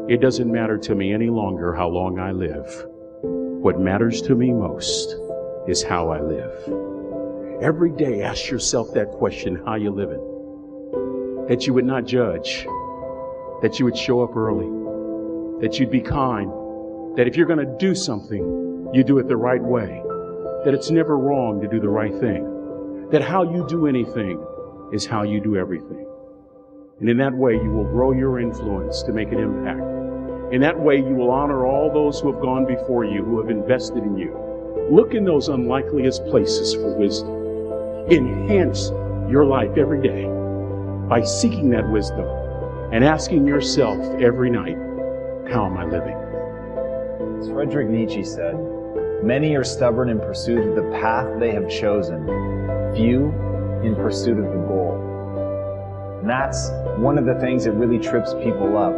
It doesn't matter to me any longer how long I live. What matters to me most is how I live. Every day, ask yourself that question, how you living? That you would not judge, that you would show up early, that you'd be kind, that if you're going to do something, you do it the right way, that it's never wrong to do the right thing, that how you do anything is how you do everything. And in that way, you will grow your influence to make an impact. In that way, you will honor all those who have gone before you, who have invested in you. Look in those unlikeliest places for wisdom. Enhance your life every day by seeking that wisdom and asking yourself every night, how am I living? As Friedrich Nietzsche said, many are stubborn in pursuit of the path they have chosen, few in pursuit of the goal. And that's one of the things that really trips people up.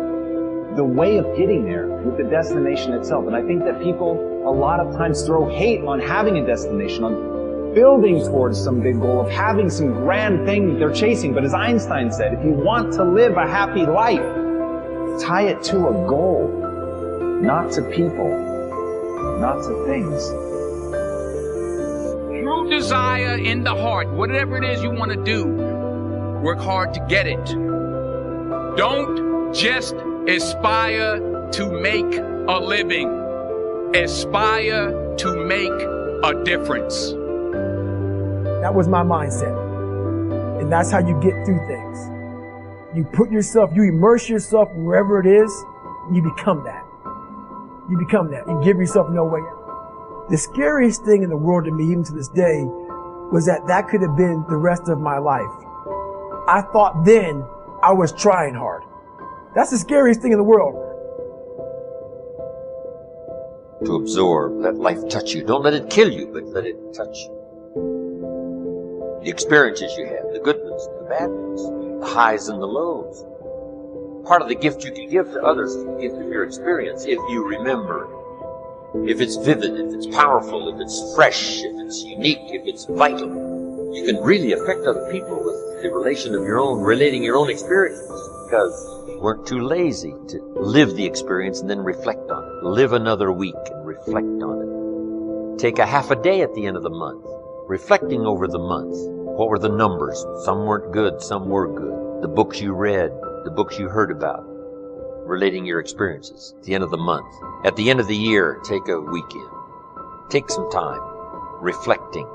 The way of getting there with the destination itself. And I think that people a lot of times throw hate on having a destination, on building towards some big goal, of having some grand thing that they're chasing. But as Einstein said, if you want to live a happy life, tie it to a goal, not to people, not to things. True desire in the heart, whatever it is you want to do, work hard to get it. Don't just aspire to make a living. Aspire to make a difference. That was my mindset. And that's how you get through things. You put yourself, you immerse yourself wherever it is, you become that. You become that. You give yourself no way out. The scariest thing in the world to me, even to this day, was that could have been the rest of my life. I thought then I was trying hard. That's the scariest thing in the world. To absorb, let life touch you. Don't let it kill you, but let it touch you. The experiences you have, the good ones, the bad ones, the highs and the lows. Part of the gift you can give to others is the gift of your experience, if you remember. If it's vivid, if it's powerful, if it's fresh, if it's unique, if it's vital. You can really affect other people with the relating your own experiences, because you weren't too lazy to live the experience and then reflect on it. Live another week and reflect on it. Take a half a day at the end of the month, reflecting over the month. What were the numbers? Some weren't good, some were good. The books you read, the books you heard about, relating your experiences at the end of the month. At the end of the year, take a weekend. Take some time reflecting.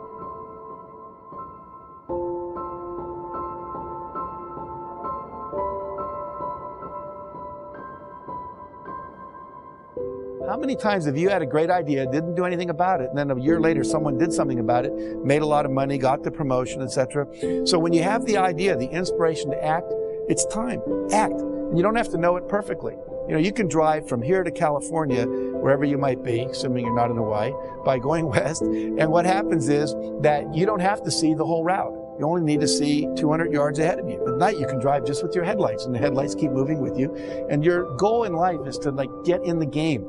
How many times have you had a great idea, didn't do anything about it, and then a year later someone did something about it, made a lot of money, got the promotion, etc. So when you have the idea, the inspiration to act, it's time. Act. And you don't have to know it perfectly. You know, you can drive from here to California, wherever you might be, assuming you're not in Hawaii, by going west. And what happens is that you don't have to see the whole route. You only need to see 200 yards ahead of you. At night, you can drive just with your headlights, and the headlights keep moving with you. And your goal in life is to get in the game.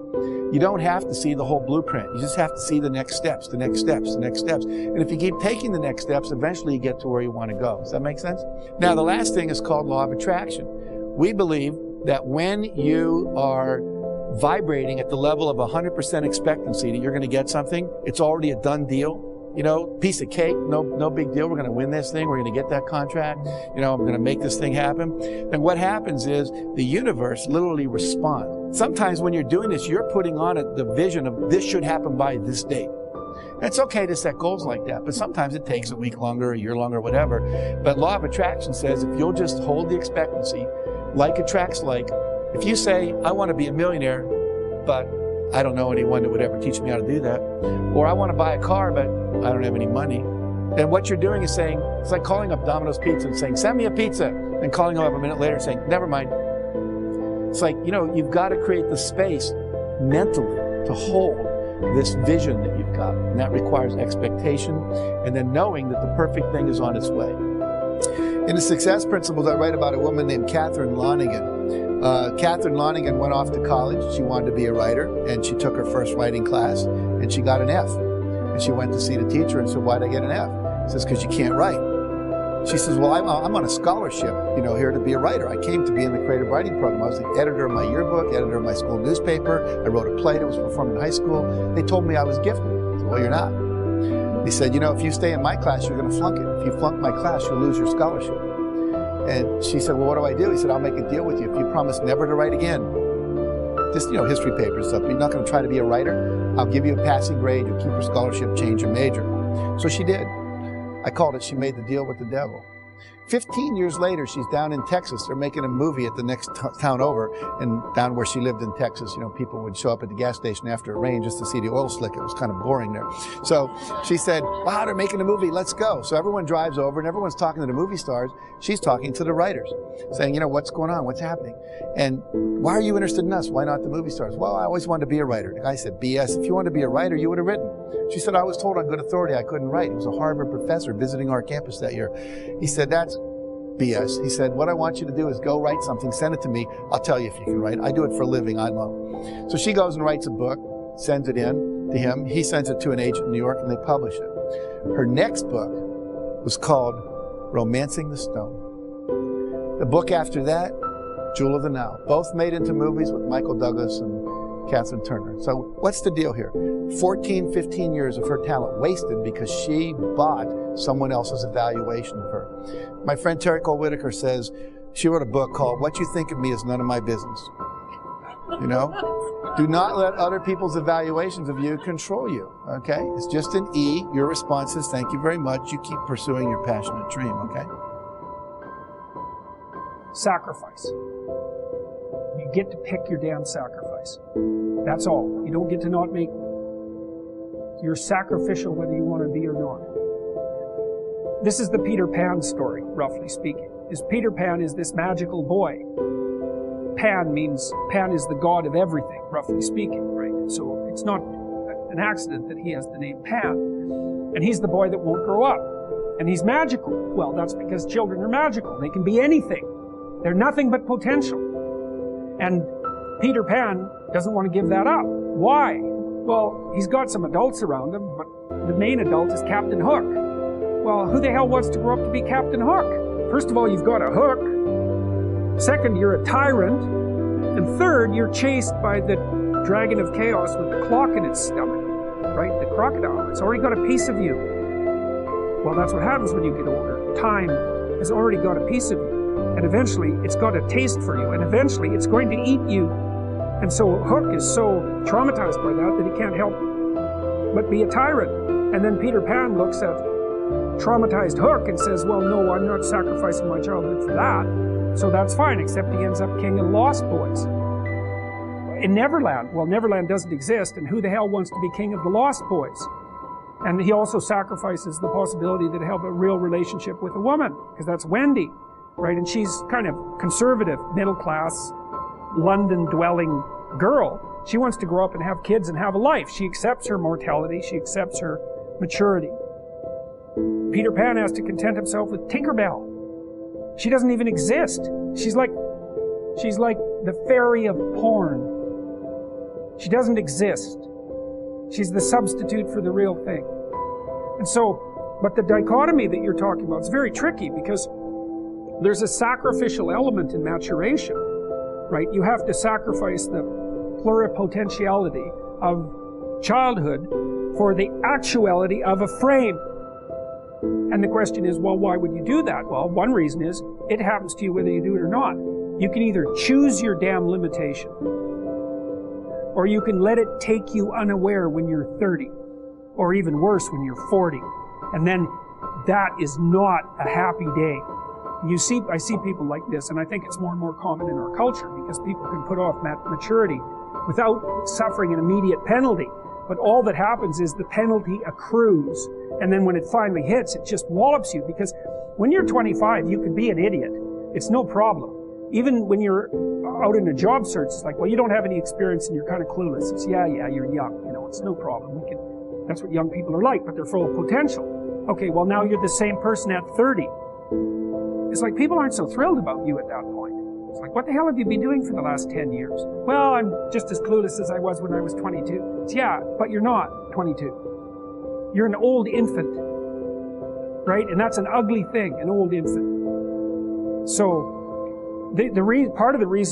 You don't have to see the whole blueprint. You just have to see the next steps, the next steps, the next steps. And if you keep taking the next steps, eventually you get to where you want to go. Does that make sense? Now, the last thing is called law of attraction. We believe that when you are vibrating at the level of 100% expectancy that you're going to get something, it's already a done deal. You know, piece of cake, no big deal. We're going to win this thing. We're going to get that contract. You know, I'm going to make this thing happen. And what happens is the universe literally responds. Sometimes when you're doing this, you're putting on the vision of this should happen by this date. And it's okay to set goals like that, but sometimes it takes a week longer, a year longer, whatever. But law of attraction says if you'll just hold the expectancy, like attracts like. If you say, I want to be a millionaire, but I don't know anyone that would ever teach me how to do that. Or I want to buy a car, but I don't have any money. Then what you're doing is saying, it's like calling up Domino's Pizza and saying, send me a pizza. And calling them up a minute later and saying, never mind. It's like, you know, you've got to create the space mentally to hold this vision that you've got. And that requires expectation and then knowing that the perfect thing is on its way. In the Success Principles, I write about a woman named Catherine Lonigan. Catherine Lonigan went off to college. She wanted to be a writer, and she took her first writing class, and she got an F. And she went to see the teacher and said, why'd I get an F? She says, because you can't write. She says, well, I'm on a scholarship, here to be a writer. I came to be in the creative writing program. I was the editor of my yearbook, editor of my school newspaper. I wrote a play that was performed in high school. They told me I was gifted. I said, well, you're not. They said, if you stay in my class, you're going to flunk it. If you flunk my class, you'll lose your scholarship. And she said, well, what do I do? He said, I'll make a deal with you. If you promise never to write again, just, history papers stuff, but you're not going to try to be a writer, I'll give you a passing grade, you'll keep your scholarship, change your major. So she did. I called it, she made the deal with the devil. 15 years later, she's down in Texas. They're making a movie at the next town over, and down where she lived in Texas, people would show up at the gas station after it rained just to see the oil slick. It was kind of boring there. So she said, wow, they're making a movie, let's go. So everyone drives over, and everyone's talking to the movie stars. She's talking to the writers, saying, what's going on, what's happening? And why are you interested in us? Why not the movie stars? Well, I always wanted to be a writer. The guy said, BS, if you wanted to be a writer, you would have written. She said, I was told on good authority I couldn't write. He was a Harvard professor visiting our campus that year. He said, that's BS. He said, what I want you to do is go write something, send it to me. I'll tell you if you can write. I do it for a living, I know. So she goes and writes a book, sends it in to him. He sends it to an agent in New York, and they publish it. Her next book was called Romancing the Stone. The book after that, Jewel of the Nile. Both made into movies with Michael Douglas and Catherine Turner. So what's the deal here? 14, 15 years of her talent wasted because she bought someone else's evaluation of her. My friend Terry Cole Whitaker says she wrote a book called What You Think of Me Is None of My Business. Do not let other people's evaluations of you control you, okay? It's just an E. Your response is thank you very much. You keep pursuing your passionate dream, okay? Sacrifice. You get to pick your damn sacrifice. That's all. You don't get to not make one. You're sacrificial whether you want to be or not. This is the Peter Pan story, roughly speaking. Peter Pan is this magical boy. Pan is the god of everything, roughly speaking, right? So it's not an accident that he has the name Pan. And he's the boy that won't grow up. And he's magical. Well, that's because children are magical. They can be anything. They're nothing but potential. And Peter Pan doesn't want to give that up. Why? Well, he's got some adults around him, but the main adult is Captain Hook. Well, who the hell wants to grow up to be Captain Hook? First of all, you've got a hook. Second, you're a tyrant. And third, you're chased by the dragon of chaos with the clock in its stomach, right? The crocodile. It's already got a piece of you. Well, that's what happens when you get older. Time has already got a piece of you. And eventually, it's got a taste for you. And eventually, it's going to eat you. And so Hook is so traumatized by that he can't help but be a tyrant. And then Peter Pan looks at traumatized Hook and says, well, no, I'm not sacrificing my childhood for that. So that's fine, except he ends up king of the Lost Boys. In Neverland, well, Neverland doesn't exist, and who the hell wants to be king of the Lost Boys? And he also sacrifices the possibility that he'll have a real relationship with a woman, because that's Wendy, right? And she's kind of conservative, middle-class, London-dwelling girl. She wants to grow up and have kids and have a life. She accepts her mortality. She accepts her maturity. Peter Pan has to content himself with Tinkerbell. She doesn't even exist. She's like the fairy of porn. She doesn't exist. She's the substitute for the real thing. And so, but the dichotomy that you're talking about is very tricky because there's a sacrificial element in maturation, right? You have to sacrifice the pluripotentiality of childhood for the actuality of a frame. And the question is, well, why would you do that? Well, one reason is it happens to you whether you do it or not. You can either choose your damn limitation, or you can let it take you unaware when you're 30, or even worse, when you're 40. And then that is not a happy day. I see people like this, and I think it's more and more common in our culture because people can put off maturity without suffering an immediate penalty. But all that happens is the penalty accrues, and then when it finally hits, it just wallops you, because when you're 25, you can be an idiot. It's no problem. Even when you're out in a job search, it's like, well, you don't have any experience and you're kind of clueless. It's, yeah, you're young, it's no problem. That's what young people are like, but they're full of potential. Okay, well, now you're the same person at 30. It's like people aren't so thrilled about you at that point. It's like, what the hell have you been doing for the last 10 years? Well, I'm just as clueless as I was when I was 22. It's, yeah, but you're not 22. You're an old infant. right? And that's an ugly thing, an old infant. So, part of the reason